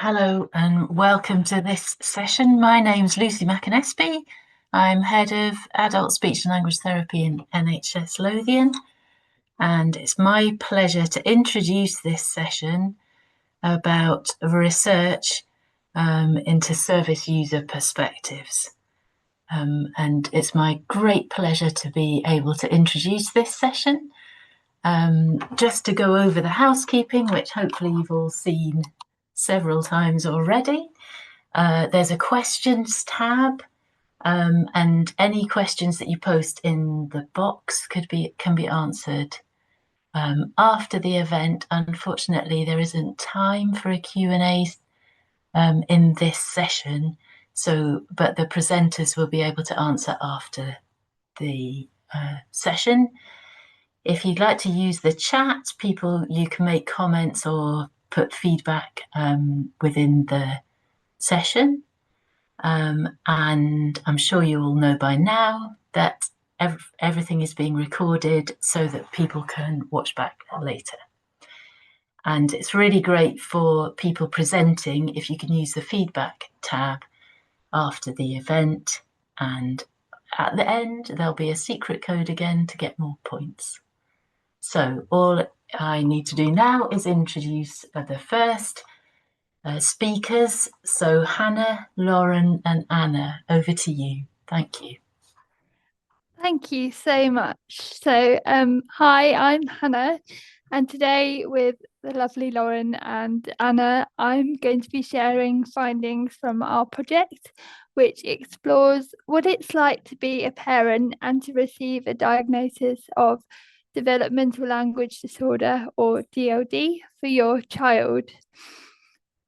Hello and welcome to this session. My name's Lucy McAnespie. I'm Head of Adult Speech and Language Therapy in NHS Lothian, and it's my pleasure to introduce this session about research into service user perspectives. And it's my great pleasure to be able to introduce this session. Just to go over the housekeeping, which hopefully you've all seen several times already. There's a questions tab, and any questions that you post in the box can be answered after the event. Unfortunately, there isn't time for a Q&A in this session, but the presenters will be able to answer after the session. If you'd like to use the chat, you can make comments or put feedback within the session. And I'm sure you all know by now that everything is being recorded so that people can watch back later. And it's really great for people presenting if you can use the feedback tab after the event. And at the end, there'll be a secret code again to get more points. So all I need to do now is introduce the first speakers. So Hannah, Lauren and Anna, over to you. Thank you. Thank you so much. So hi, I'm Hannah, and today with the lovely Lauren and Anna, I'm going to be sharing findings from our project, which explores what it's like to be a parent and to receive a diagnosis of developmental language disorder, or DLD, for your child.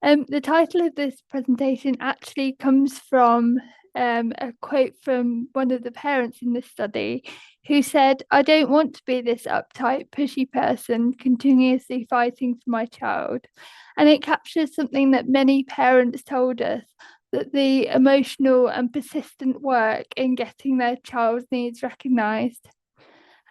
The title of this presentation actually comes from a quote from one of the parents in the study who said, "I don't want to be this uptight, pushy person continuously fighting for my child." And it captures something that many parents told us, that the emotional and persistent work in getting their child's needs recognised.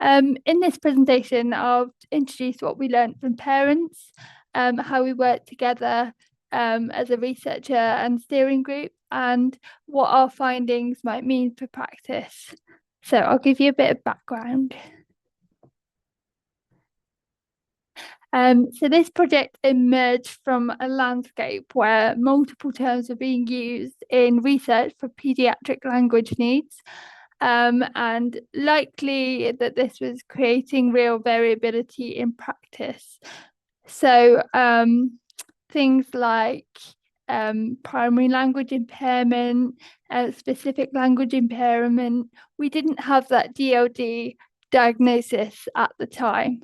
In this presentation, I'll introduce what we learned from parents, how we work together as a researcher and steering group, and what our findings might mean for practice. So I'll give you a bit of background. So this project emerged from a landscape where multiple terms were being used in research for paediatric language needs, and likely that this was creating real variability in practice. So things like primary language impairment, specific language impairment, we didn't have that DLD diagnosis at the time.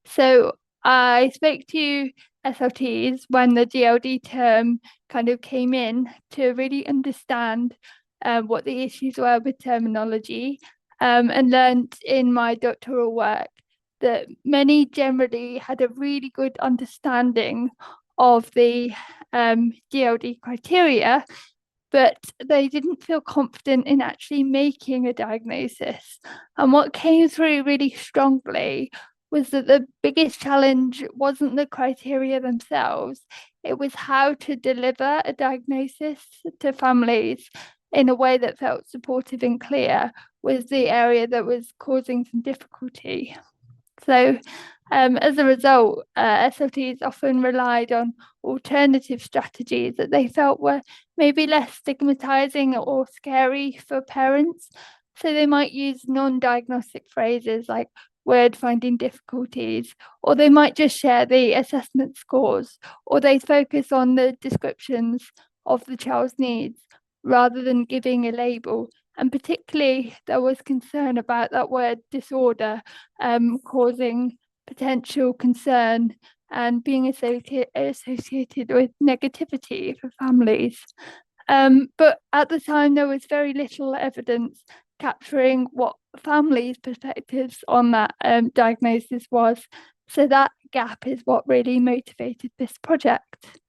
So I spoke to SLTs when the DLD term kind of came in to really understand what the issues were with terminology, and learned in my doctoral work that many generally had a really good understanding of the DLD criteria, but they didn't feel confident in actually making a diagnosis. And what came through really strongly was that the biggest challenge wasn't the criteria themselves, it was how to deliver a diagnosis to families in a way that felt supportive and clear was the area that was causing some difficulty. So as a result, SLTs often relied on alternative strategies that they felt were maybe less stigmatizing or scary for parents. So they might use non-diagnostic phrases like word finding difficulties, or they might just share the assessment scores, or they focus on the descriptions of the child's needs rather than giving a label. And particularly there was concern about that word disorder causing potential concern and being associated with negativity for families. But at the time there was very little evidence capturing what families' perspectives on that diagnosis was. So that gap is what really motivated this project.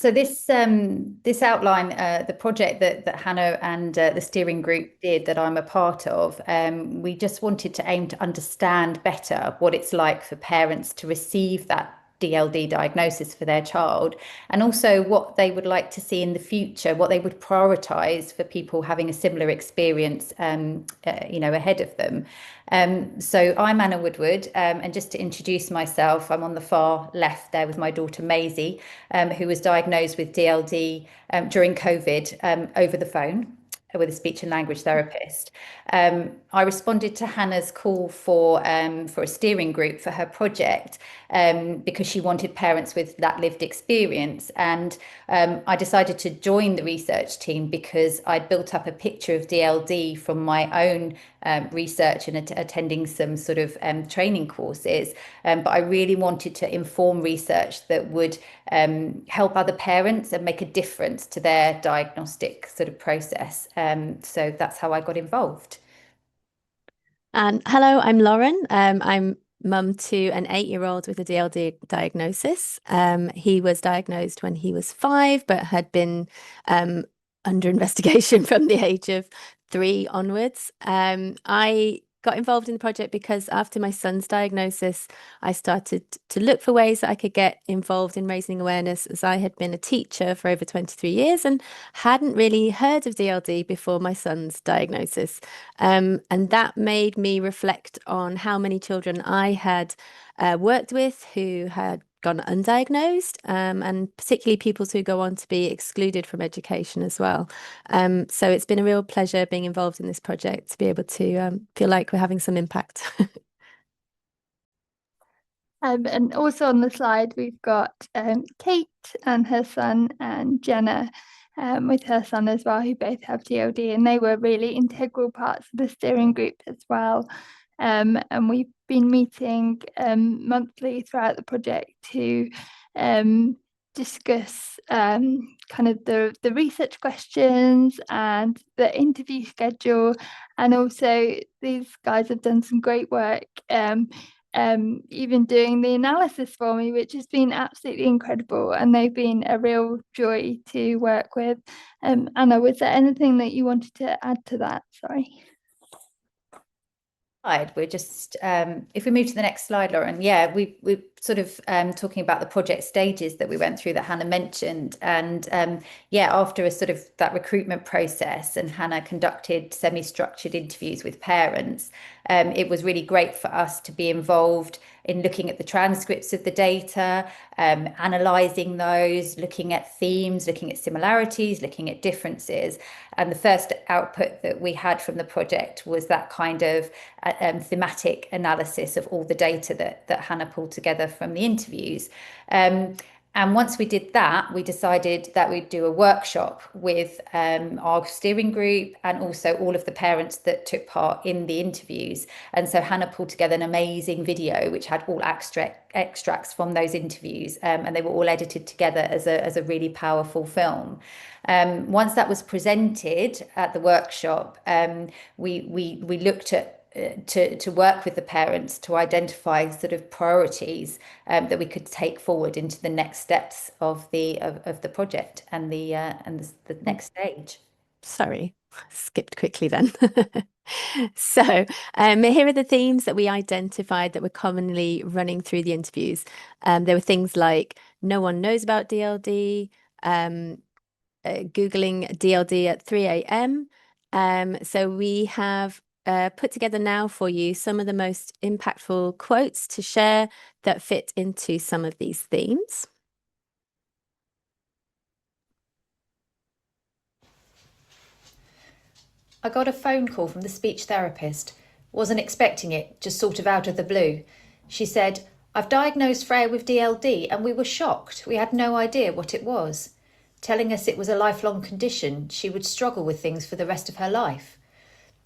So this outline, the project that Hannah and the steering group did that I'm a part of, we just wanted to aim to understand better what it's like for parents to receive that DLD diagnosis for their child, and also what they would like to see in the future, what they would prioritize for people having a similar experience, ahead of them. So I'm Anna Woodward, and just to introduce myself, I'm on the far left there with my daughter Maisie, who was diagnosed with DLD during COVID over the phone with a speech and language therapist. I responded to Hannah's call for a steering group for her project because she wanted parents with that lived experience. And I decided to join the research team because I'd built up a picture of DLD from my own research and attending some sort of training courses. But I really wanted to inform research that would help other parents and make a difference to their diagnostic sort of process. So that's how I got involved. And hello, I'm Lauren. I'm mum to an 8-year-old with a DLD diagnosis. He was diagnosed when he was 5, but had been under investigation from the age of 3 onwards. I got involved in the project because after my son's diagnosis, I started to look for ways that I could get involved in raising awareness, as I had been a teacher for over 23 years and hadn't really heard of DLD before my son's diagnosis. And that made me reflect on how many children I had worked with who had gone undiagnosed, and particularly pupils who go on to be excluded from education as well. So it's been a real pleasure being involved in this project to be able to feel like we're having some impact. And also on the slide, we've got Kate and her son, and Jenna with her son as well, who both have DLD, and they were really integral parts of the steering group as well. And we've been meeting monthly throughout the project to discuss kind of the research questions and the interview schedule. And also these guys have done some great work, even doing the analysis for me, which has been absolutely incredible, and they've been a real joy to work with. Anna, was there anything that you wanted to add to that? Sorry. We're just, if we move to the next slide, Lauren, yeah, we're sort of talking about the project stages that we went through that Hannah mentioned. And yeah, after a sort of that recruitment process, and Hannah conducted semi-structured interviews with parents, it was really great for us to be involved in looking at the transcripts of the data, analysing those, looking at themes, looking at similarities, looking at differences. And the first output that we had from the project was that kind of thematic analysis of all the data that Hannah pulled together from the interviews. And once we did that, we decided that we'd do a workshop with our steering group and also all of the parents that took part in the interviews. And so Hannah pulled together an amazing video which had all extracts from those interviews, and they were all edited together as a really powerful film. Once that was presented at the workshop, we looked at to work with the parents to identify sort of priorities that we could take forward into the next steps of the project and the next stage. Sorry, skipped quickly then. So here are the themes that we identified that were commonly running through the interviews. There were things like no one knows about DLD, Googling DLD at 3 a.m. So we have put together now for you some of the most impactful quotes to share that fit into some of these themes. I got a phone call from the speech therapist. Wasn't expecting it, just sort of out of the blue. She said, "I've diagnosed Freya with DLD," and we were shocked. We had no idea what it was. Telling us it was a lifelong condition, she would struggle with things for the rest of her life.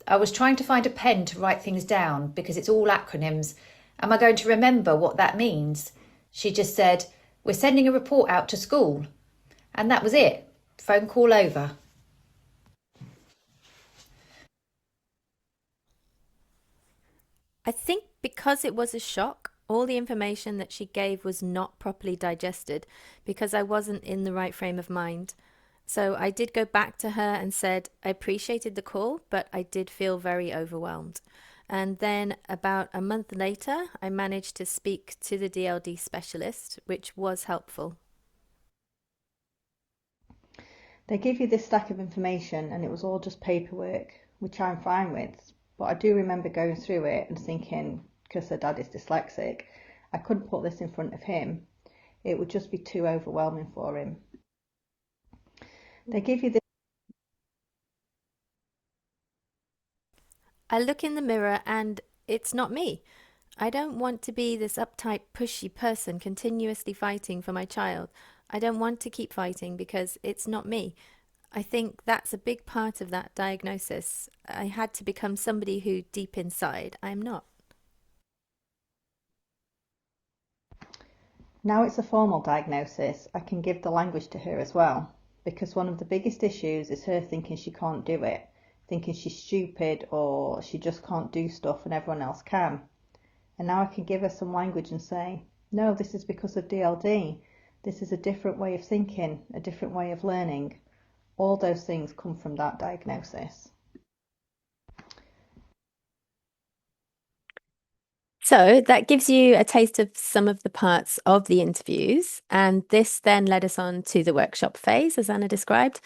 I was trying to find a pen to write things down because it's all acronyms. Am I going to remember what that means? She just said, "We're sending a report out to school." And that was it. Phone call over. I think because it was a shock, All the information that she gave was not properly digested because I wasn't in the right frame of mind. So I did go back to her and said I appreciated the call, but I did feel very overwhelmed. And then about a month later, I managed to speak to the DLD specialist, which was helpful. They give you this stack of information and it was all just paperwork, which I'm fine with. But I do remember going through it and thinking, because her dad is dyslexic, I couldn't put this in front of him. It would just be too overwhelming for him. They give you this. I look in the mirror and it's not me. I don't want to be this uptight, pushy person continuously fighting for my child. I don't want to keep fighting because it's not me. I think that's a big part of that diagnosis. I had to become somebody who deep inside I'm not. Now it's a formal diagnosis, I can give the language to her as well, because one of the biggest issues is her thinking she can't do it, thinking she's stupid or she just can't do stuff and everyone else can. And now I can give her some language and say, no, this is because of DLD. This is a different way of thinking, a different way of learning. All those things come from that diagnosis. So that gives you a taste of some of the parts of the interviews. And this then led us on to the workshop phase, as Anna described.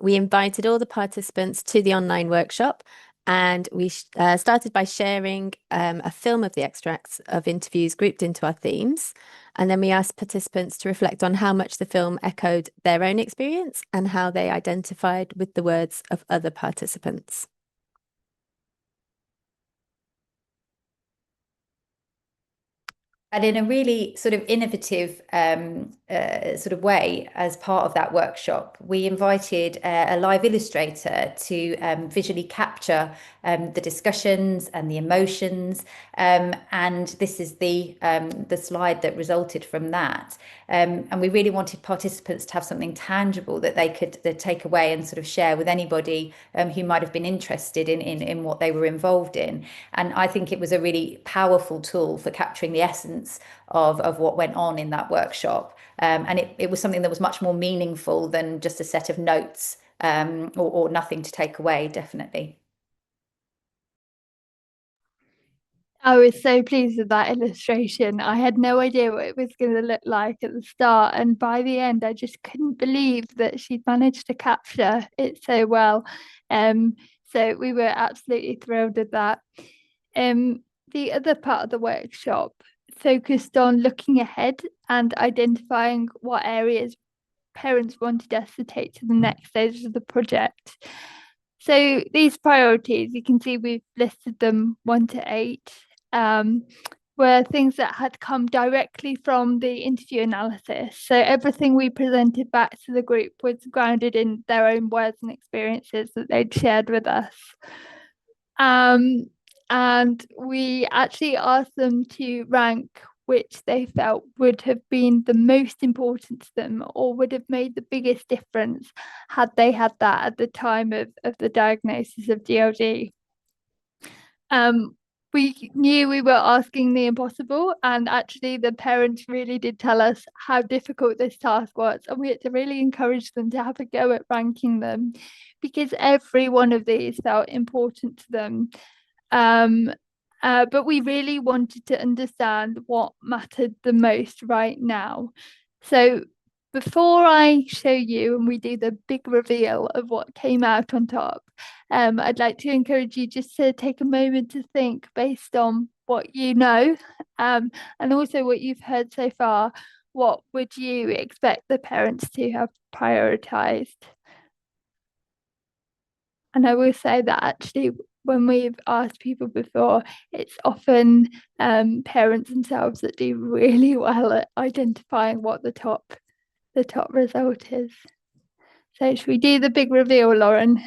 We invited all the participants to the online workshop. And we started by sharing a film of the extracts of interviews grouped into our themes. And then we asked participants to reflect on how much the film echoed their own experience and how they identified with the words of other participants. And in a really sort of innovative sort of way, as part of that workshop, we invited a live illustrator to visually capture the discussions and the emotions. And this is the slide that resulted from that. And we really wanted participants to have something tangible that they could take away and sort of share with anybody who might have been interested in what they were involved in. And I think it was a really powerful tool for capturing the essence of what went on in that workshop. And it was something that was much more meaningful than just a set of notes or nothing to take away, definitely. I was so pleased with that illustration. I had no idea what it was going to look like at the start, and by the end I just couldn't believe that she'd managed to capture it so well. So we were absolutely thrilled with that. The other part of the workshop focused on looking ahead and identifying what areas parents wanted us to take to the next stage of the project. So these priorities, you can see we've listed them 1 to 8, were things that had come directly from the interview analysis. So everything we presented back to the group was grounded in their own words and experiences that they'd shared with us. And we actually asked them to rank which they felt would have been the most important to them or would have made the biggest difference had they had that at the time of the diagnosis of DLD. We knew we were asking the impossible, and actually the parents really did tell us how difficult this task was, and we had to really encourage them to have a go at ranking them because every one of these felt important to them. But we really wanted to understand what mattered the most right now. So before I show you and we do the big reveal of what came out on top, I'd like to encourage you just to take a moment to think based on what you know, and also what you've heard so far. What would you expect the parents to have prioritised? And I will say that actually, when we've asked people before, it's often parents themselves that do really well at identifying what the top result is. So should we do the big reveal, Lauren?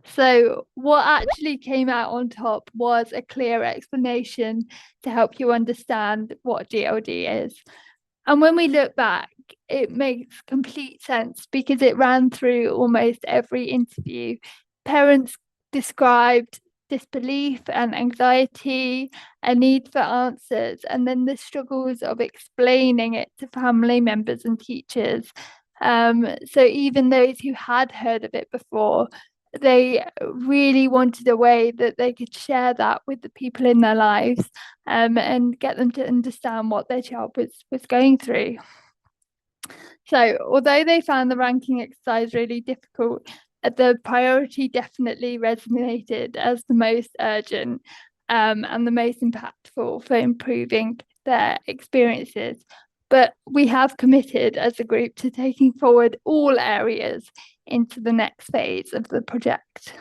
So what actually came out on top was a clear explanation to help you understand what DLD is. And when we look back, it makes complete sense because it ran through almost every interview. Parents described disbelief and anxiety, a need for answers, and then the struggles of explaining it to family members and teachers. So even those who had heard of it before, they really wanted a way that they could share that with the people in their lives, and get them to understand what their child was going through. So although they found the ranking exercise really difficult, the priority definitely resonated as the most urgent, and the most impactful for improving their experiences. But we have committed as a group to taking forward all areas into the next phase of the project.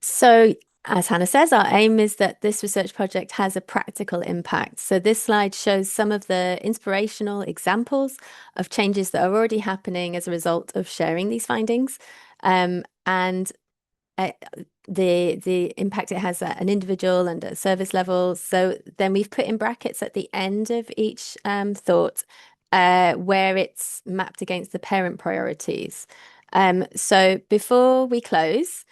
So, as Hannah says, our aim is that this research project has a practical impact. So this slide shows some of the inspirational examples of changes that are already happening as a result of sharing these findings, and the impact it has at an individual and at service level. So then we've put in brackets at the end of each thought where it's mapped against the parent priorities. So before we close,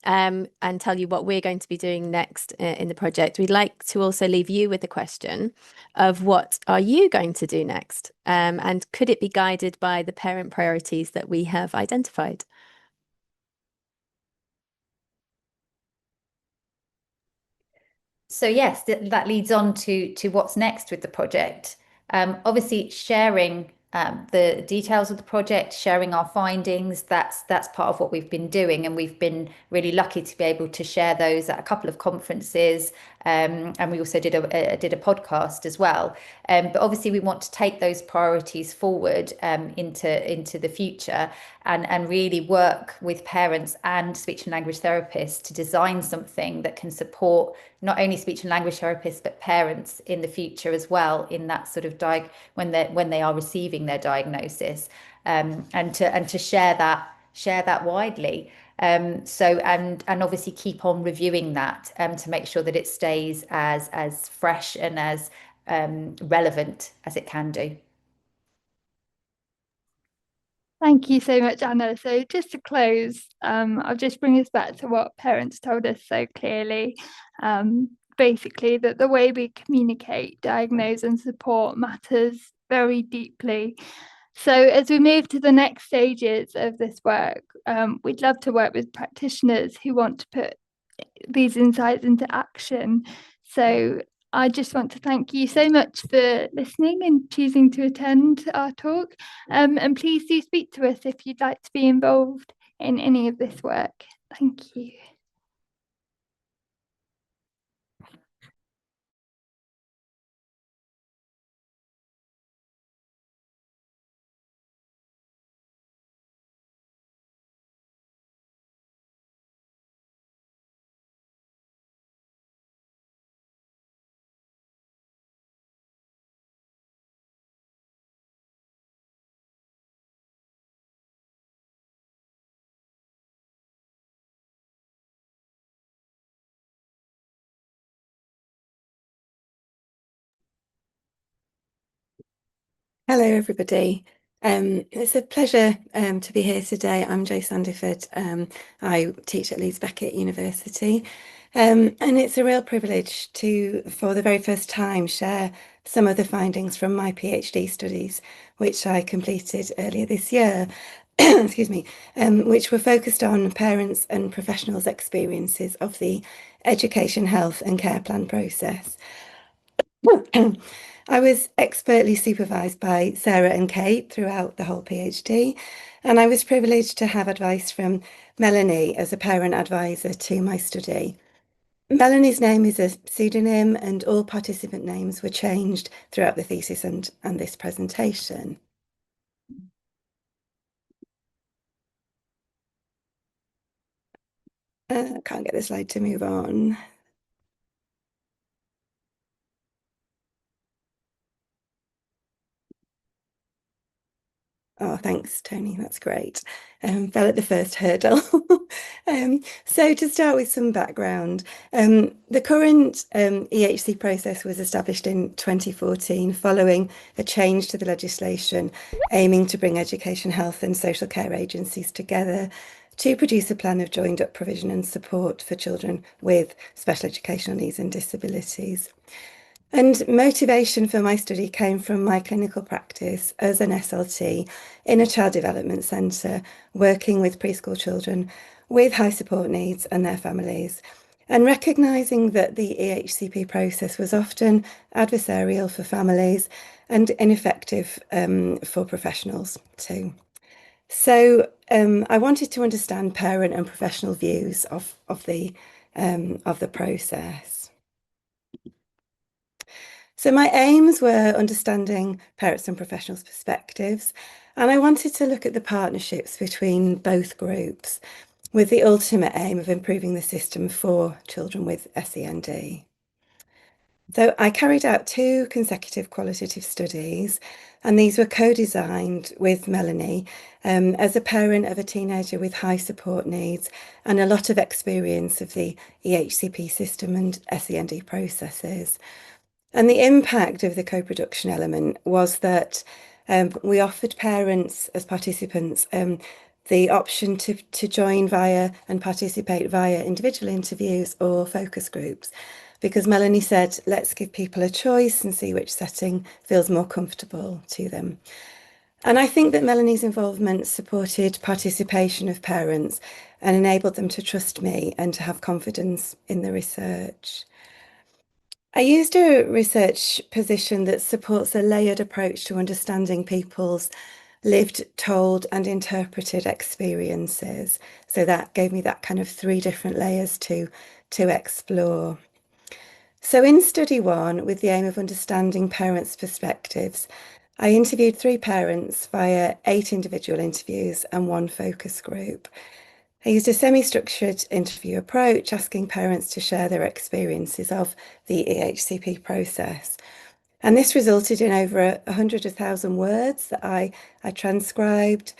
and tell you what we're going to be doing next in the project, we'd like to also leave you with the question of what are you going to do next? And could it be guided by the parent priorities that we have identified? So yes, that leads on to what's next with the project. Obviously, sharing the details of the project, sharing our findings, that's part of what we've been doing, and we've been really lucky to be able to share those at a couple of conferences, and we also did a podcast as well. But obviously, we want to take those priorities forward into the future, and really work with parents and speech and language therapists to design something that can support not only speech and language therapists but parents in the future as well, in that sort of when they are receiving their diagnosis, and to share that widely. So and obviously keep on reviewing that to make sure that it stays as fresh and as relevant as it can do. Thank you so much, Anna. So just to close, I'll just bring us back to what parents told us so clearly. Basically, that the way we communicate, diagnose and support matters very deeply. So as we move to the next stages of this work, we'd love to work with practitioners who want to put these insights into action. So I just want to thank you so much for listening and choosing to attend our talk. And please do speak to us if you'd like to be involved in any of this work. Thank you. Hello, everybody. It's a pleasure to be here today. I'm Jo Sandiford. I teach at Leeds Beckett University, and it's a real privilege to, for the very first time, share some of the findings from my PhD studies, which I completed earlier this year, excuse me, which were focused on parents and professionals' experiences of the education, health and care plan process. I was expertly supervised by Sarah and Kate throughout the whole PhD, and I was privileged to have advice from Melanie as a parent advisor to my study. Melanie's name is a pseudonym, and all participant names were changed throughout the thesis and this presentation. Can't get the slide to move on. Oh, thanks, Tony. That's great. Fell at the first hurdle. So to start with some background, the current EHC process was established in 2014 following a change to the legislation aiming to bring education, health and social care agencies together to produce a plan of joined up provision and support for children with special educational needs and disabilities. And motivation for my study came from my clinical practice as an SLT in a child development centre, working with preschool children with high support needs and their families, and recognising that the EHCP process was often adversarial for families and ineffective for professionals too. So I wanted to understand parent and professional views of the process. So my aims were understanding parents and professionals' perspectives, and I wanted to look at the partnerships between both groups with the ultimate aim of improving the system for children with SEND. So I carried out 2 consecutive qualitative studies, and these were co-designed with Melanie as a parent of a teenager with high support needs and a lot of experience of the EHCP system and SEND processes. And the impact of the co-production element was that we offered parents as participants the option to join via and participate via individual interviews or focus groups, because Melanie said, let's give people a choice and see which setting feels more comfortable to them. And I think that Melanie's involvement supported participation of parents and enabled them to trust me and to have confidence in the research. I used a research position that supports a layered approach to understanding people's lived, told, and interpreted experiences. So that gave me that kind of 3 different layers to explore. So in study 1, with the aim of understanding parents' perspectives, I interviewed 3 parents via 8 individual interviews and 1 focus group. I used a semi-structured interview approach, asking parents to share their experiences of the EHCP process. And this resulted in over 100,000 words that I transcribed.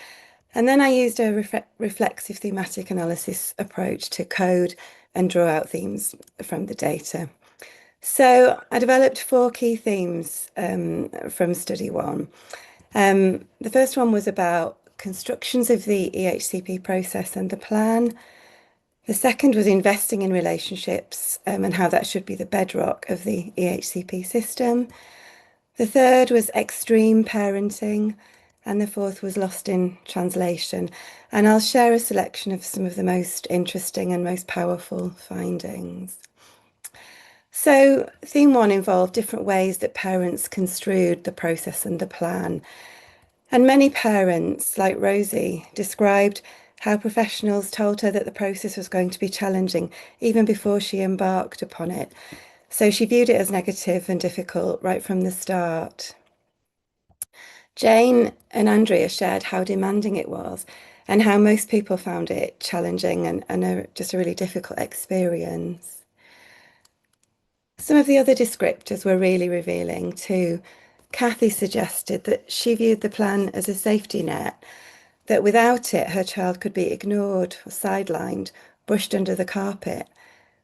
And then I used a reflexive thematic analysis approach to code and draw out themes from the data. So I developed 4 key themes from study 1. The first one was about constructions of the EHCP process and the plan. The second was investing in relationships and how that should be the bedrock of the EHCP system. The third was extreme parenting, and the fourth was lost in translation. And I'll share a selection of some of the most interesting and most powerful findings. So theme 1 involved different ways that parents construed the process and the plan. And many parents, like Rosie, described how professionals told her that the process was going to be challenging even before she embarked upon it. So she viewed it as negative and difficult right from the start. Jane and Andrea shared how demanding it was and how most people found it challenging and just a really difficult experience. Some of the other descriptors were really revealing too. Kathy suggested that she viewed the plan as a safety net, that without it, her child could be ignored or sidelined, brushed under the carpet,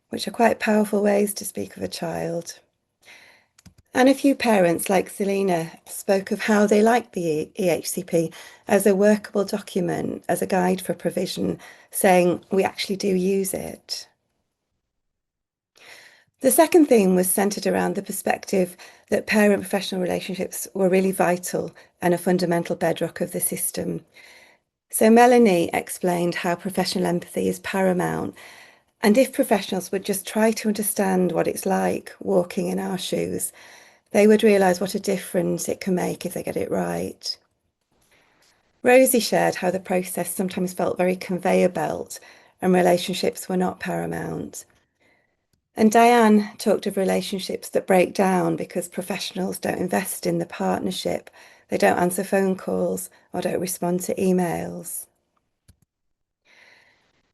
which are quite powerful ways to speak of a child. And a few parents, like Selena, spoke of how they liked the EHCP as a workable document, as a guide for provision, saying, we actually do use it. The second theme was centred around the perspective that parent-professional relationships were really vital and a fundamental bedrock of the system. So Melanie explained how professional empathy is paramount, and if professionals would just try to understand what it's like walking in our shoes, they would realise what a difference it can make if they get it right. Rosie shared how the process sometimes felt very conveyor belt and relationships were not paramount. And Diane talked of relationships that break down because professionals don't invest in the partnership, they don't answer phone calls or don't respond to emails.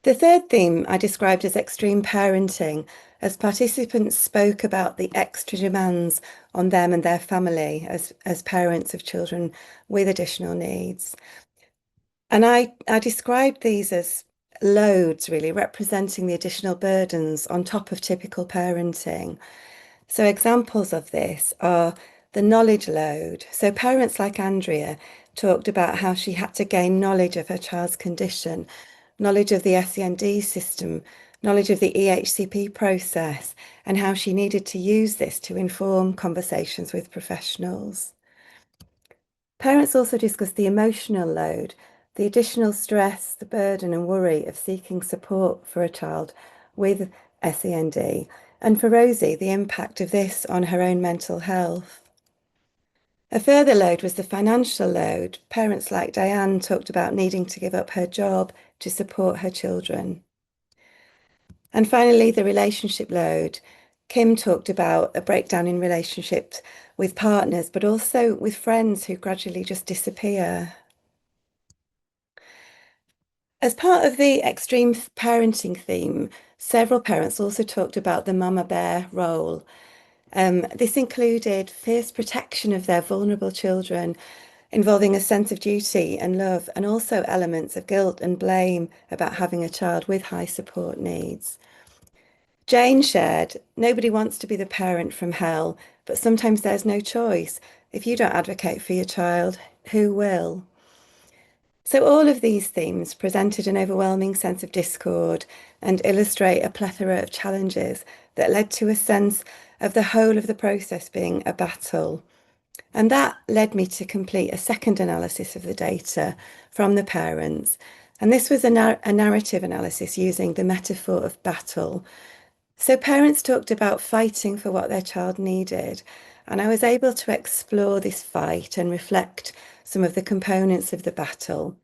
The third theme I described as extreme parenting, as participants spoke about the extra demands on them and their family as parents of children with additional needs. And I described these as loads, really, representing the additional burdens on top of typical parenting. So examples of this are the knowledge load. So parents like Andrea talked about how she had to gain knowledge of her child's condition, knowledge of the SEND system, knowledge of the EHCP process, and how she needed to use this to inform conversations with professionals. Parents also discussed the emotional load, the additional stress, the burden and worry of seeking support for a child with SEND, and for Rosie, the impact of this on her own mental health. A further load was the financial load. Parents like Diane talked about needing to give up her job to support her children. And finally, the relationship load. Kim talked about a breakdown in relationships with partners, but also with friends who gradually just disappear. As part of the extreme parenting theme, several parents also talked about the mama bear role. This included fierce protection of their vulnerable children, involving a sense of duty and love, and also elements of guilt and blame about having a child with high support needs. Jane shared, nobody wants to be the parent from hell, but sometimes there's no choice. If you don't advocate for your child, who will? So all of these themes presented an overwhelming sense of discord and illustrate a plethora of challenges that led to a sense of the whole of the process being a battle. And that led me to complete a second analysis of the data from the parents. And this was a narrative analysis using the metaphor of battle. So parents talked about fighting for what their child needed. And I was able to explore this fight and reflect some of the components of the battle.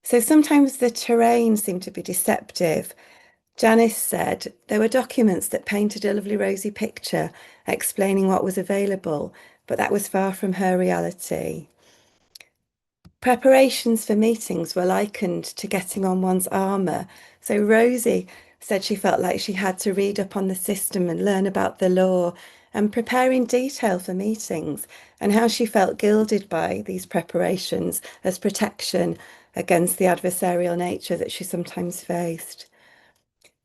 So sometimes the terrain seemed to be deceptive. Janice said there were documents that painted a lovely rosy picture explaining what was available, but that was far from her reality. Preparations for meetings were likened to getting on one's armour. So Rosie said she felt like she had to read up on the system and learn about the law and prepare in detail for meetings, and how she felt gilded by these preparations as protection against the adversarial nature that she sometimes faced.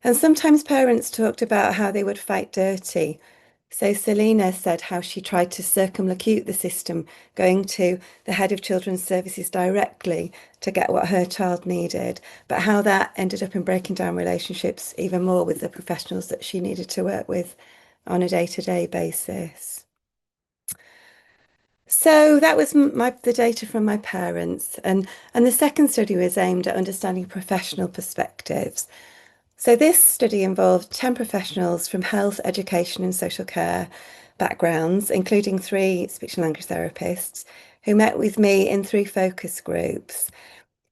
And sometimes parents talked about how they would fight dirty. So Selena said how she tried to circumlocute the system, going to the head of children's services directly to get what her child needed, but how that ended up in breaking down relationships even more with the professionals that she needed to work with on a day-to-day basis. So that was the data from my parents, and the second study was aimed at understanding professional perspectives. So this study involved 10 professionals from health, education and social care backgrounds, including 3 speech and language therapists, who met with me in 3 focus groups.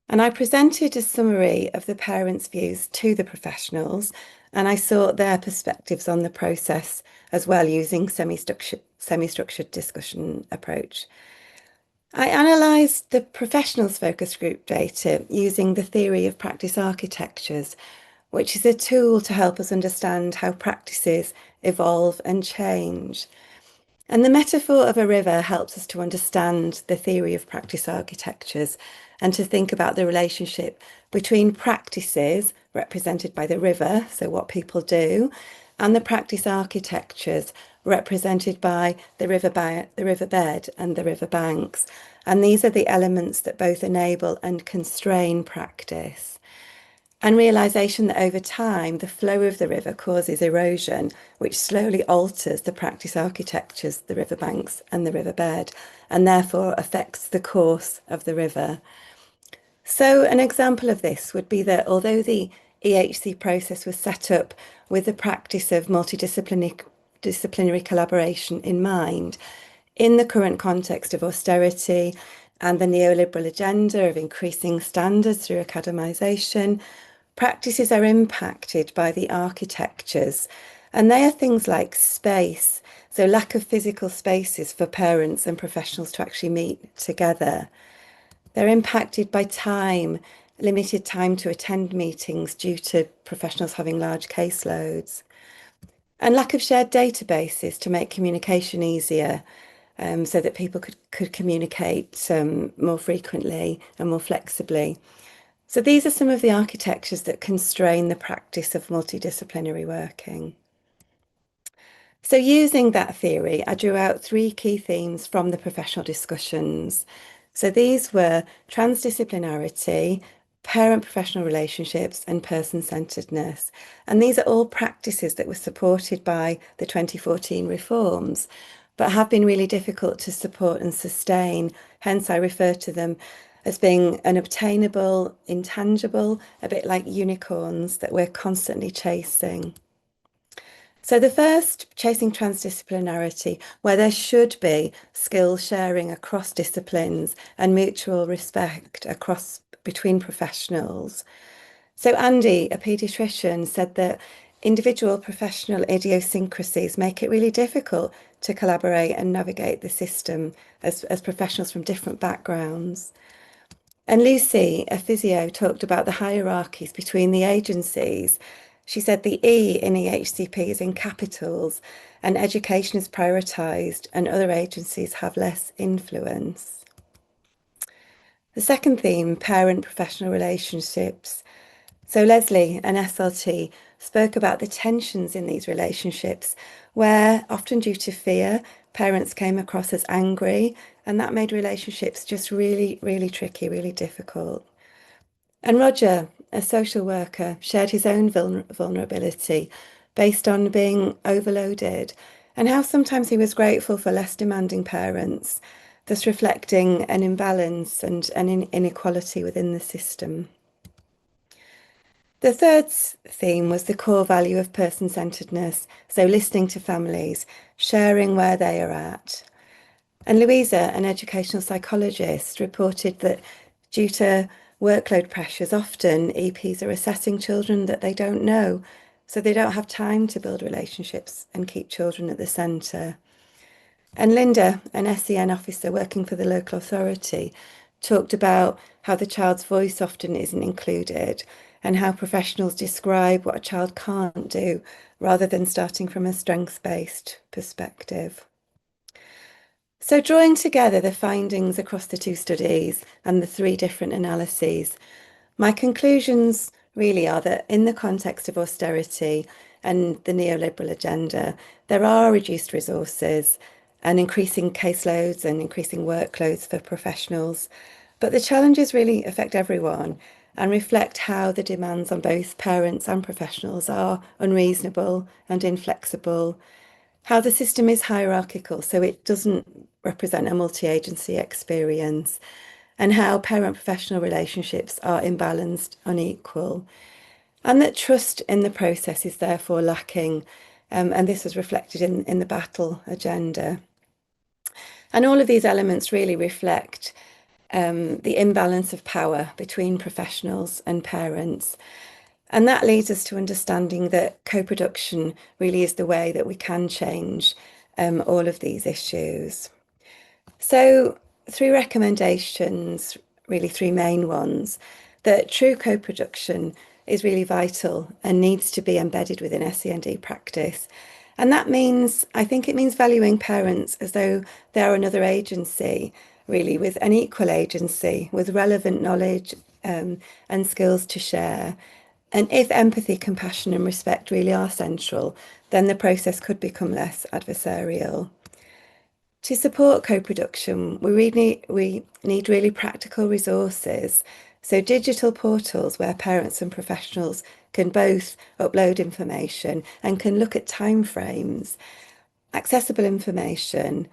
And I presented a summary of the parents' views to the professionals, and I sought their perspectives on the process as well, using semi-structured discussion approach. I analysed the professionals' focus group data using the theory of practice architectures, which is a tool to help us understand how practices evolve and change. And the metaphor of a river helps us to understand the theory of practice architectures and to think about the relationship between practices represented by the river, so what people do, and the practice architectures represented by the riverbed and the riverbanks. And these are the elements that both enable and constrain practice. And realisation that over time, the flow of the river causes erosion, which slowly alters the practice architectures, the riverbanks and the riverbed, and therefore affects the course of the river. So an example of this would be that although the EHC process was set up with the practice of multidisciplinary collaboration in mind, in the current context of austerity and the neoliberal agenda of increasing standards through academisation, practices are impacted by the architectures, and they are things like space, so lack of physical spaces for parents and professionals to actually meet together. They're impacted by time, limited time to attend meetings due to professionals having large caseloads, and lack of shared databases to make communication easier, so that people could communicate more frequently and more flexibly. So these are some of the architectures that constrain the practice of multidisciplinary working. So using that theory, I drew out 3 key themes from the professional discussions. So these were transdisciplinarity, parent-professional relationships, and person-centeredness. And these are all practices that were supported by the 2014 reforms, but have been really difficult to support and sustain. Hence, I refer to them as being unobtainable, intangible, a bit like unicorns that we're constantly chasing. So the first, chasing transdisciplinarity, where there should be skill sharing across disciplines and mutual respect between professionals. So Andy, a paediatrician, said that individual professional idiosyncrasies make it really difficult to collaborate and navigate the system as professionals from different backgrounds. And Lucy, a physio, talked about the hierarchies between the agencies. She said the E in EHCP is in capitals and education is prioritised and other agencies have less influence. The second theme, parent-professional relationships. So Leslie, an SLT, spoke about the tensions in these relationships where, often due to fear, parents came across as angry, and that made relationships just really, really tricky, really difficult. And Roger, a social worker, shared his own vulnerability based on being overloaded and how sometimes he was grateful for less demanding parents, thus reflecting an imbalance and an inequality within the system. The third theme was the core value of person-centeredness, so listening to families, sharing where they are at. And Louisa, an educational psychologist, reported that due to workload pressures, often EPs are assessing children that they don't know, so they don't have time to build relationships and keep children at the centre. And Linda, an SEN officer working for the local authority, talked about how the child's voice often isn't included and how professionals describe what a child can't do rather than starting from a strengths-based perspective. So drawing together the findings across the two studies and the three different analyses, my conclusions really are that in the context of austerity and the neoliberal agenda, there are reduced resources and increasing caseloads and increasing workloads for professionals. But the challenges really affect everyone and reflect how the demands on both parents and professionals are unreasonable and inflexible, how the system is hierarchical, so it doesn't represent a multi-agency experience, and how parent-professional relationships are imbalanced, unequal, and that trust in the process is therefore lacking, and this was reflected in the battle agenda. And all of these elements really reflect the imbalance of power between professionals and parents. And that leads us to understanding that co-production really is the way that we can change all of these issues. So 3 recommendations, really 3 main ones, that true co-production is really vital and needs to be embedded within SEND practice. And that means, I think it means valuing parents as though they're another agency, really, with an equal agency, with relevant knowledge and skills to share. And if empathy, compassion and respect really are central, then the process could become less adversarial. To support co-production, we need really practical resources. So digital portals where parents and professionals can both upload information and can look at timeframes, accessible information,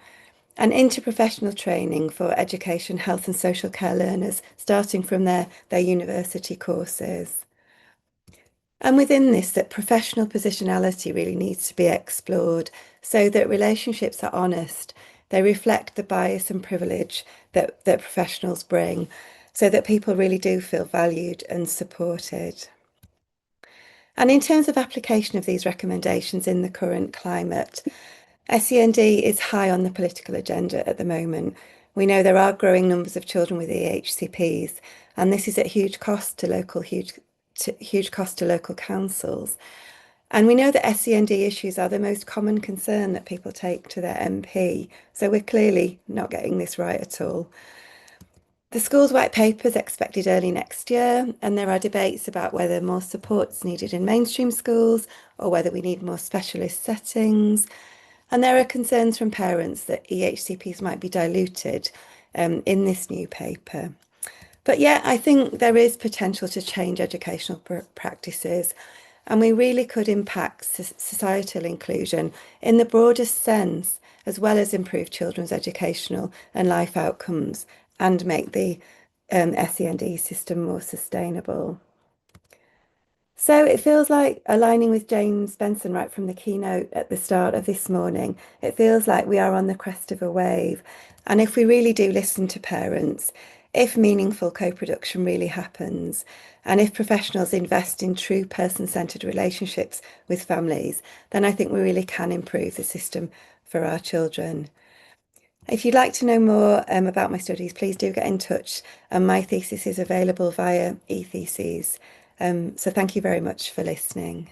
and interprofessional training for education, health and social care learners, starting from their university courses. And within this, that professional positionality really needs to be explored so that relationships are honest, they reflect the bias and privilege that professionals bring, so that people really do feel valued and supported. And in terms of application of these recommendations in the current climate, SEND is high on the political agenda at the moment. We know there are growing numbers of children with EHCPs, and this is at huge cost to local councils. And we know that SEND issues are the most common concern that people take to their MP, so we're clearly not getting this right at all. The school's white paper is expected early next year, and there are debates about whether more support is needed in mainstream schools or whether we need more specialist settings. And there are concerns from parents that EHCPs might be diluted in this new paper. But yeah, I think there is potential to change educational practices, and we really could impact societal inclusion in the broadest sense, as well as improve children's educational and life outcomes and make the SEND system more sustainable. So it feels like aligning with James Benson right from the keynote at the start of this morning. It feels like we are on the crest of a wave. And if we really do listen to parents, if meaningful co-production really happens, and if professionals invest in true person-centered relationships with families, then I think we really can improve the system for our children. If you'd like to know more about my studies, please do get in touch. And my thesis is available via eTheses. So thank you very much for listening.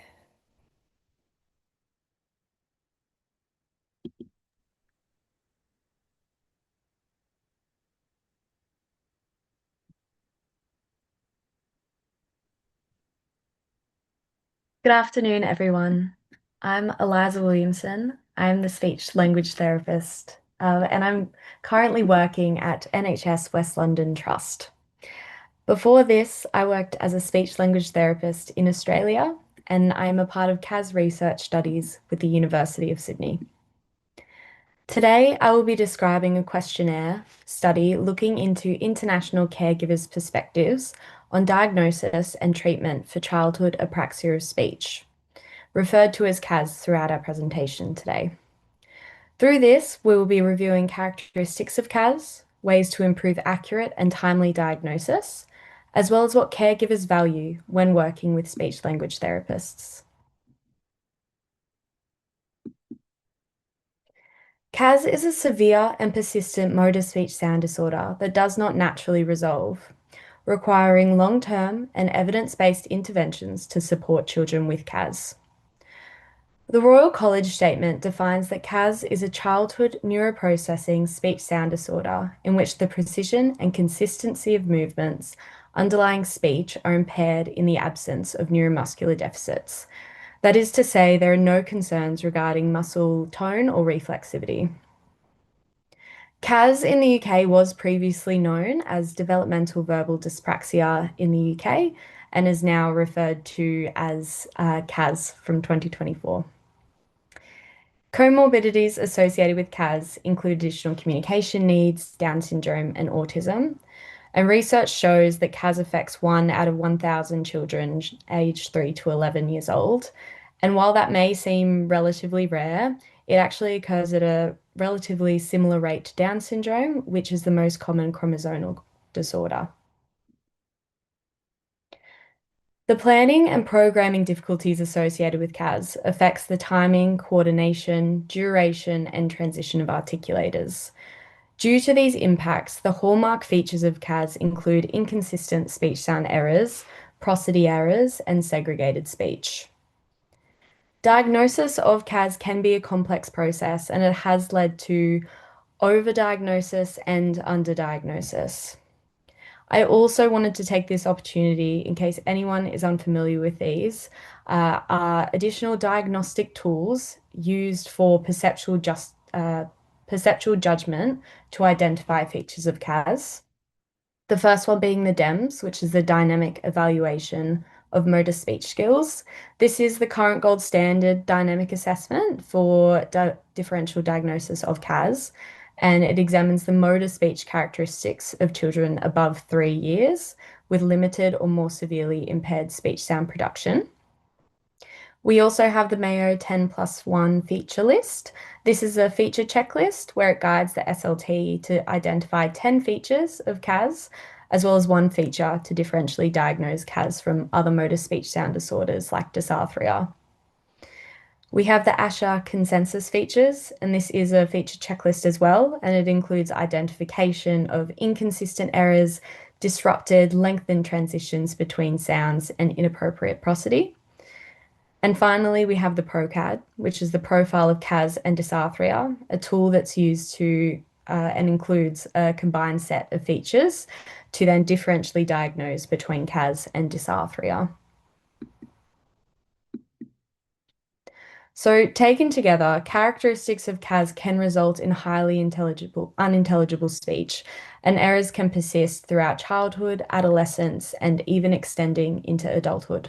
Good afternoon, everyone. I'm Eliza Williamson. I'm the speech language therapist, and I'm currently working at NHS West London Trust. Before this, I worked as a speech language therapist in Australia, and I am a part of CAS research studies with the University of Sydney. Today, I will be describing a questionnaire study looking into international caregivers' perspectives on diagnosis and treatment for childhood apraxia of speech, referred to as CAS throughout our presentation today. Through this, we will be reviewing characteristics of CAS, ways to improve accurate and timely diagnosis, as well as what caregivers value when working with speech language therapists. CAS is a severe and persistent motor speech sound disorder that does not naturally resolve, requiring long-term and evidence-based interventions to support children with CAS. The Royal College statement defines that CAS is a childhood neuroprocessing speech sound disorder in which the precision and consistency of movements underlying speech are impaired in the absence of neuromuscular deficits. That is to say, there are no concerns regarding muscle tone or reflexivity. CAS in the UK was previously known as developmental verbal dyspraxia in the UK and is now referred to as CAS from 2024. Comorbidities associated with CAS include additional communication needs, Down syndrome, and autism. And research shows that CAS affects 1 out of 1,000 children aged 3 to 11 years old. And while that may seem relatively rare, it actually occurs at a relatively similar rate to Down syndrome, which is the most common chromosomal disorder. The planning and programming difficulties associated with CAS affects the timing, coordination, duration, and transition of articulators. Due to these impacts, the hallmark features of CAS include inconsistent speech sound errors, prosody errors, and segregated speech. Diagnosis of CAS can be a complex process, and it has led to overdiagnosis and underdiagnosis. I also wanted to take this opportunity, in case anyone is unfamiliar with these, are additional diagnostic tools used for perceptual judgment to identify features of CAS. The first one being the DEMS, which is the Dynamic Evaluation of Motor Speech Skills. This is the current gold standard dynamic assessment for differential diagnosis of CAS, and it examines the motor speech characteristics of children above 3 years with limited or more severely impaired speech sound production. We also have the Mayo 10+1 feature list. This is a feature checklist where it guides the SLT to identify 10 features of CAS, as well as 1 feature to differentially diagnose CAS from other motor speech sound disorders like dysarthria. We have the ASHA consensus features, and this is a feature checklist as well, and it includes identification of inconsistent errors, disrupted, lengthened transitions between sounds, and inappropriate prosody. And finally, we have the ProCAD, which is the Profile of CAS and Dysarthria, a tool that's used to and includes a combined set of features to then differentially diagnose between CAS and dysarthria. So taken together, characteristics of CAS can result in highly unintelligible speech, and errors can persist throughout childhood, adolescence, and even extending into adulthood.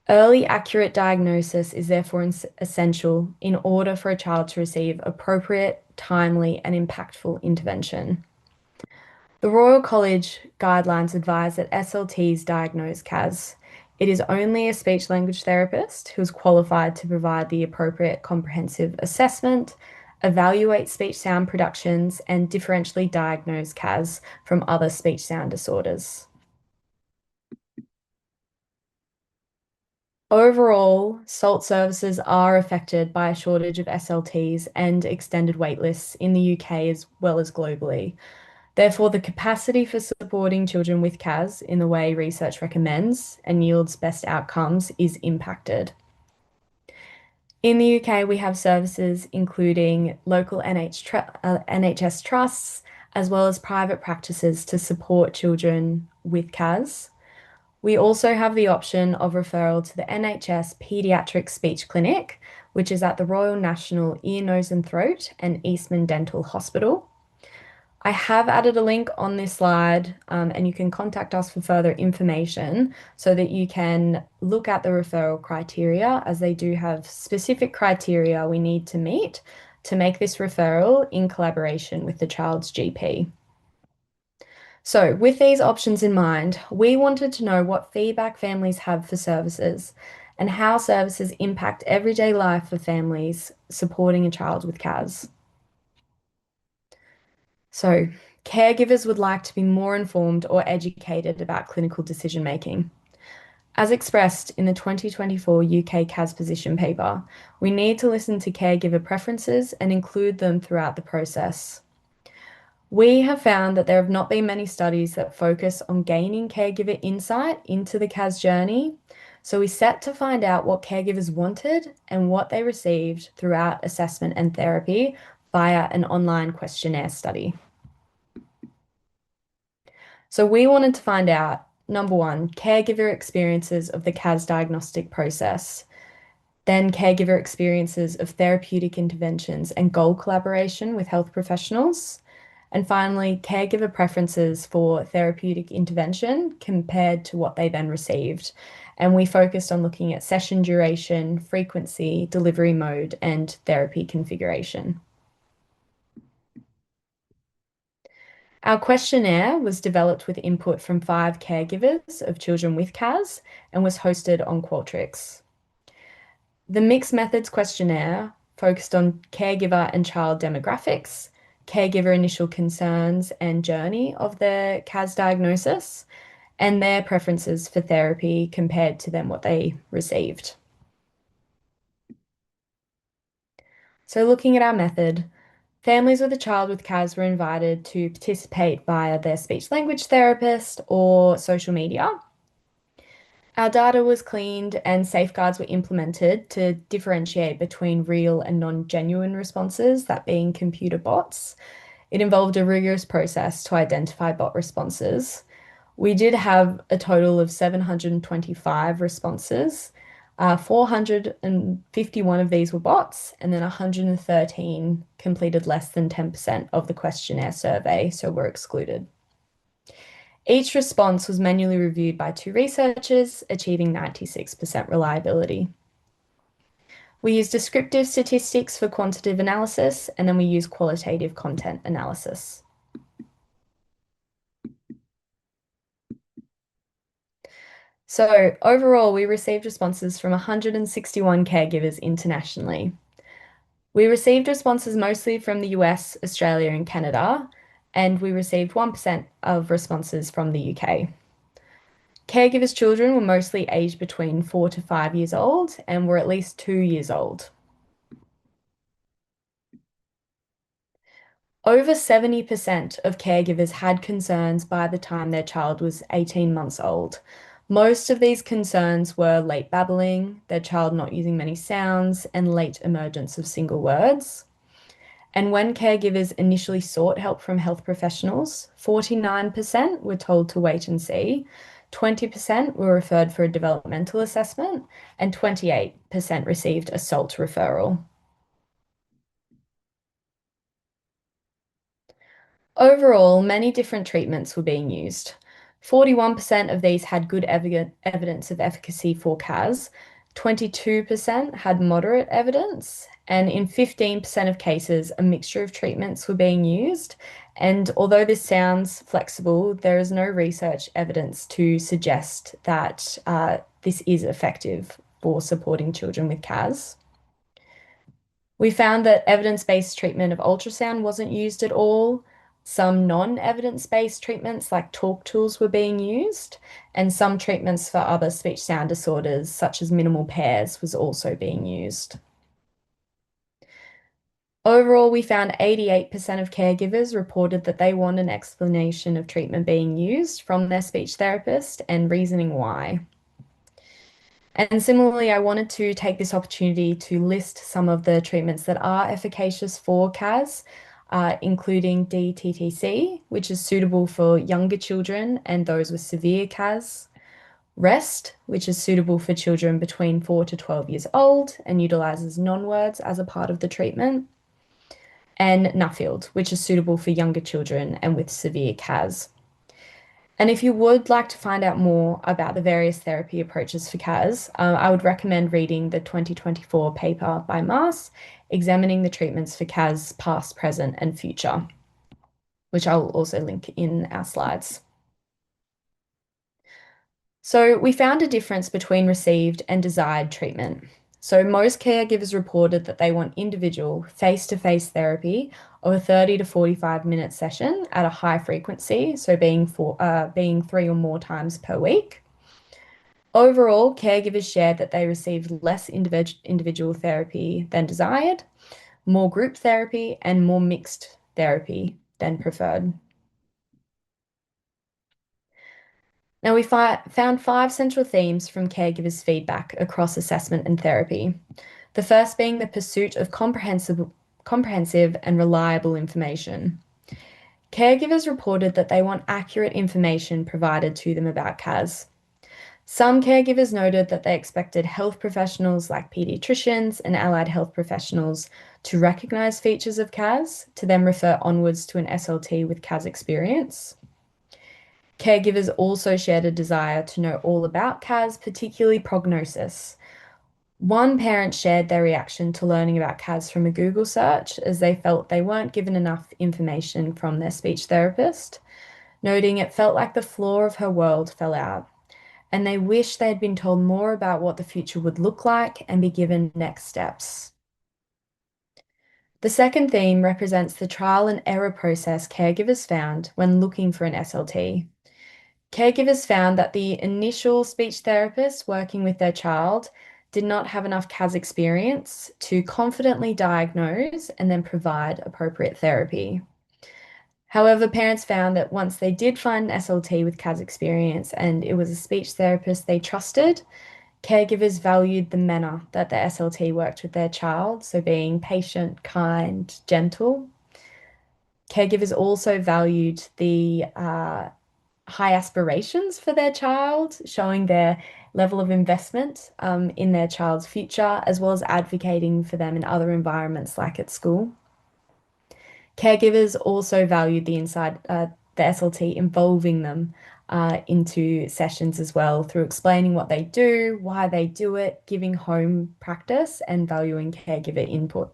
Early accurate diagnosis is therefore essential in order for a child to receive appropriate, timely, and impactful intervention. The Royal College guidelines advise that SLTs diagnose CAS. It is only a speech language therapist who is qualified to provide the appropriate comprehensive assessment, evaluate speech sound productions, and differentially diagnose CAS from other speech sound disorders. Overall, SALT services are affected by a shortage of SLTs and extended waitlists in the UK as well as globally. Therefore, the capacity for supporting children with CAS in the way research recommends and yields best outcomes is impacted. In the UK, we have services including local NHS trusts, as well as private practices to support children with CAS. We also have the option of referral to the NHS Paediatric Speech Clinic, which is at the Royal National Ear, Nose and Throat and Eastman Dental Hospital. I have added a link on this slide, and you can contact us for further information so that you can look at the referral criteria, as they do have specific criteria we need to meet to make this referral in collaboration with the child's GP. So with these options in mind, we wanted to know what feedback families have for services and how services impact everyday life for families supporting a child with CAS. So caregivers would like to be more informed or educated about clinical decision making. As expressed in the 2024 UK CAS position paper, we need to listen to caregiver preferences and include them throughout the process. We have found that there have not been many studies that focus on gaining caregiver insight into the CAS journey, so we set to find out what caregivers wanted and what they received throughout assessment and therapy via an online questionnaire study. So we wanted to find out, number one, caregiver experiences of the CAS diagnostic process, then caregiver experiences of therapeutic interventions and goal collaboration with health professionals, and finally, caregiver preferences for therapeutic intervention compared to what they then received. And we focused on looking at session duration, frequency, delivery mode, and therapy configuration. Our questionnaire was developed with input from 5 caregivers of children with CAS and was hosted on Qualtrics. The mixed methods questionnaire focused on caregiver and child demographics, caregiver initial concerns and journey of their CAS diagnosis, and their preferences for therapy compared to then what they received. So looking at our method, families with a child with CAS were invited to participate via their speech language therapist or social media. Our data was cleaned and safeguards were implemented to differentiate between real and non-genuine responses, that being computer bots. It involved a rigorous process to identify bot responses. We did have a total of 725 responses. 451 of these were bots, and then 113 completed less than 10% of the questionnaire survey, so were excluded. Each response was manually reviewed by 2 researchers, achieving 96% reliability. We used descriptive statistics for quantitative analysis, and then we used qualitative content analysis. So overall, we received responses from 161 caregivers internationally. We received responses mostly from the US, Australia, and Canada, and we received 1% of responses from the UK. Caregivers' children were mostly aged between 4 to 5 years old and were at least 2 years old. Over 70% of caregivers had concerns by the time their child was 18 months old. Most of these concerns were late babbling, their child not using many sounds, and late emergence of single words. And when caregivers initially sought help from health professionals, 49% were told to wait and see, 20% were referred for a developmental assessment, and 28% received a SALT referral. Overall, many different treatments were being used. 41% of these had good evidence of efficacy for CAS, 22% had moderate evidence, and in 15% of cases, a mixture of treatments were being used. And although this sounds flexible, there is no research evidence to suggest that this is effective for supporting children with CAS. We found that evidence-based treatment of ultrasound wasn't used at all. Some non-evidence-based treatments like talk tools were being used, and some treatments for other speech sound disorders, such as minimal pairs, was also being used. Overall, we found 88% of caregivers reported that they want an explanation of treatment being used from their speech therapist and reasoning why. And similarly, I wanted to take this opportunity to list some of the treatments that are efficacious for CAS, including DTTC, which is suitable for younger children and those with severe CAS. REST, which is suitable for children between 4 to 12 years old and utilizes non-words as a part of the treatment. And Nuffield, which is suitable for younger children and with severe CAS. And if you would like to find out more about the various therapy approaches for CAS, I would recommend reading the 2024 paper by Maas, examining the treatments for CAS past, present, and future, which I will also link in our slides. So we found a difference between received and desired treatment. So most caregivers reported that they want individual face-to-face therapy of a 30 to 45-minute session at a high frequency, so being 3 or more times per week. Overall, caregivers shared that they received less individual therapy than desired, more group therapy, and more mixed therapy than preferred. Now, we found 5 central themes from caregivers' feedback across assessment and therapy. The first being the pursuit of comprehensive and reliable information. Caregivers reported that they want accurate information provided to them about CAS. Some caregivers noted that they expected health professionals like pediatricians and allied health professionals to recognize features of CAS, to then refer onwards to an SLT with CAS experience. Caregivers also shared a desire to know all about CAS, particularly prognosis. One parent shared their reaction to learning about CAS from a Google search, as they felt they weren't given enough information from their speech therapist, noting it felt like the floor of her world fell out, and they wished they had been told more about what the future would look like and be given next steps. The second theme represents the trial and error process caregivers found when looking for an SLT. Caregivers found that the initial speech therapist working with their child did not have enough CAS experience to confidently diagnose and then provide appropriate therapy. However, parents found that once they did find an SLT with CAS experience and it was a speech therapist they trusted, caregivers valued the manner that the SLT worked with their child, so being patient, kind, gentle. Caregivers also valued the high aspirations for their child, showing their level of investment in their child's future, as well as advocating for them in other environments like at school. Caregivers also valued the SLT involving them into sessions as well, through explaining what they do, why they do it, giving home practice, and valuing caregiver input.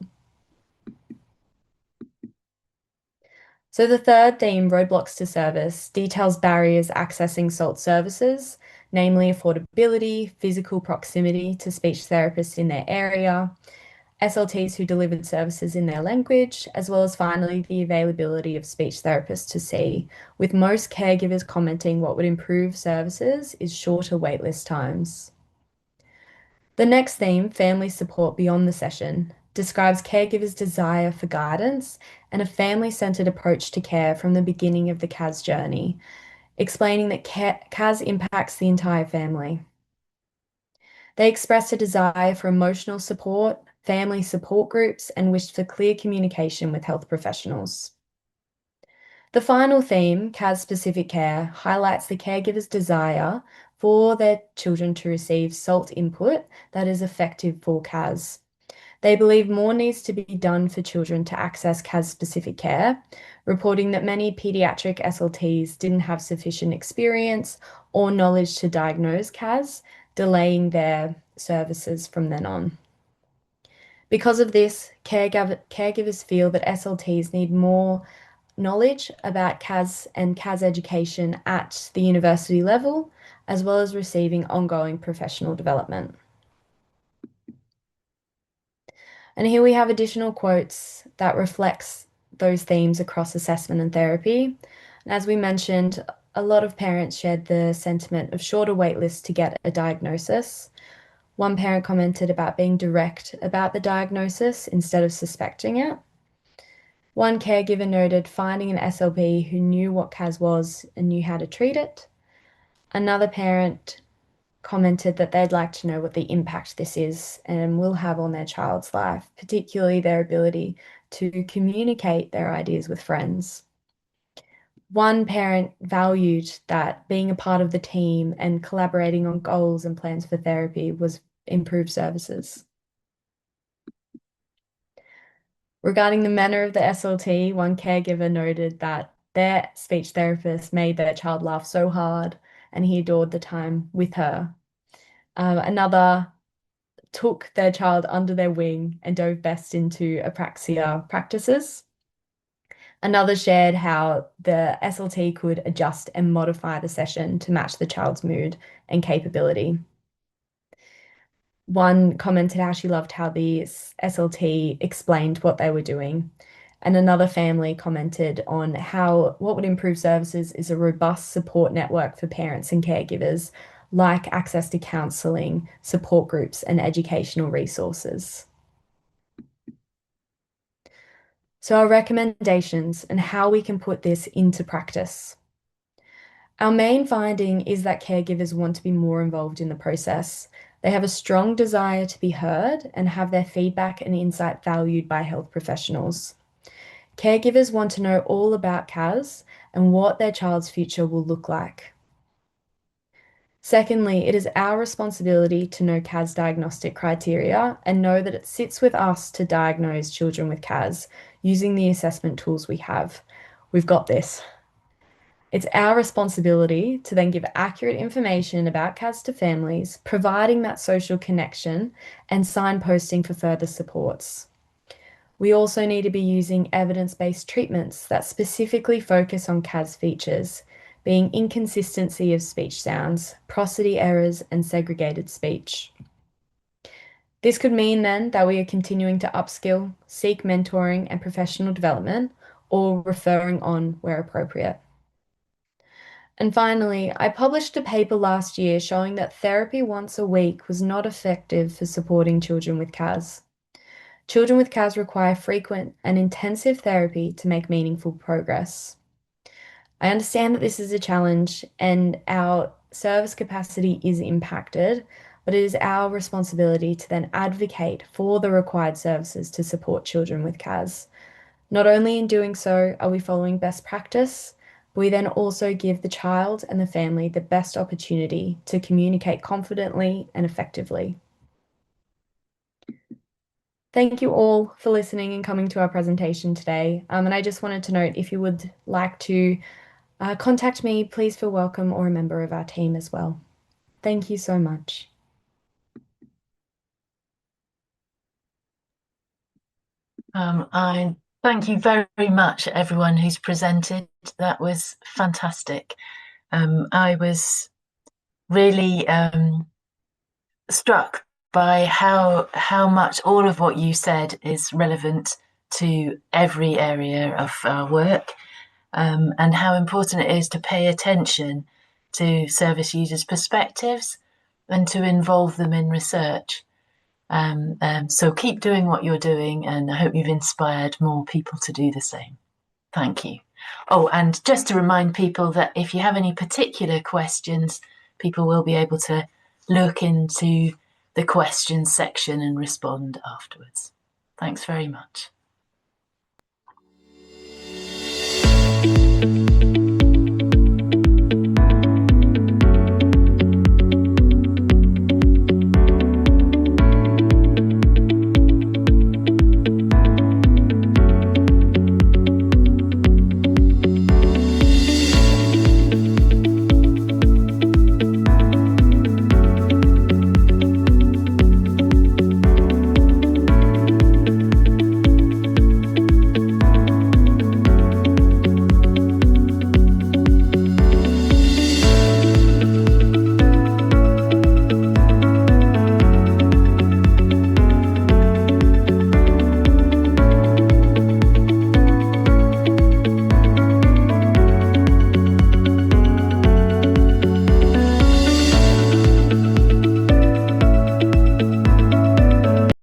So the third theme, roadblocks to service, details barriers accessing SALT services, namely affordability, physical proximity to speech therapists in their area, SLTs who delivered services in their language, as well as finally the availability of speech therapists to see, with most caregivers commenting what would improve services is shorter waitlist times. The next theme, family support beyond the session, describes caregivers' desire for guidance and a family-centered approach to care from the beginning of the CAS journey, explaining that CAS impacts the entire family. They expressed a desire for emotional support, family support groups, and wished for clear communication with health professionals. The final theme, CAS-specific care, highlights the caregiver's desire for their children to receive SALT input that is effective for CAS. They believe more needs to be done for children to access CAS-specific care, reporting that many paediatric SLTs didn't have sufficient experience or knowledge to diagnose CAS, delaying their services from then on. Because of this, caregivers feel that SLTs need more knowledge about CAS and CAS education at the university level, as well as receiving ongoing professional development. And here we have additional quotes that reflects those themes across assessment and therapy. And as we mentioned, a lot of parents shared the sentiment of shorter wait lists to get a diagnosis. One parent commented about being direct about the diagnosis instead of suspecting it. One caregiver noted finding an SLP who knew what CAS was and knew how to treat it. Another parent commented that they'd like to know what the impact this is and will have on their child's life, particularly their ability to communicate their ideas with friends. One parent valued that being a part of the team and collaborating on goals and plans for therapy was improved services. Regarding the manner of the SLT, one caregiver noted that their speech therapist made their child laugh so hard and he adored the time with her. Another took their child under their wing and dove best into apraxia practices. Another shared how the SLT could adjust and modify the session to match the child's mood and capability. One commented how she loved how the SLT explained what they were doing. And another family commented on how what would improve services is a robust support network for parents and caregivers, like access to counselling, support groups, and educational resources. So our recommendations and how we can put this into practice. Our main finding is that caregivers want to be more involved in the process. They have a strong desire to be heard and have their feedback and insight valued by health professionals. Caregivers want to know all about CAS and what their child's future will look like. Secondly, it is our responsibility to know CAS diagnostic criteria and know that it sits with us to diagnose children with CAS using the assessment tools we have. We've got this. It's our responsibility to then give accurate information about CAS to families, providing that social connection and signposting for further supports. We also need to be using evidence-based treatments that specifically focus on CAS features, being inconsistency of speech sounds, prosody errors, and segregated speech. This could mean then that we are continuing to upskill, seek mentoring and professional development, or referring on where appropriate. And finally, I published a paper last year showing that therapy once a week was not effective for supporting children with CAS. Children with CAS require frequent and intensive therapy to make meaningful progress. I understand that this is a challenge and our service capacity is impacted, but it is our responsibility to then advocate for the required services to support children with CAS. Not only in doing so are we following best practice, but we then also give the child and the family the best opportunity to communicate confidently and effectively. Thank you all for listening and coming to our presentation today. And I just wanted to note, if you would like to contact me, please feel welcome, or a member of our team as well. Thank you so much. I thank you very, very much, everyone who's presented. That was fantastic. I was really struck by how much all of what you said is relevant to every area of our work, and how important it is to pay attention to service users' perspectives and to involve them in research. So keep doing what you're doing, and I hope you've inspired more people to do the same. Thank you. Oh, and just to remind people that if you have any particular questions, people will be able to look into the questions section and respond afterwards. Thanks very much.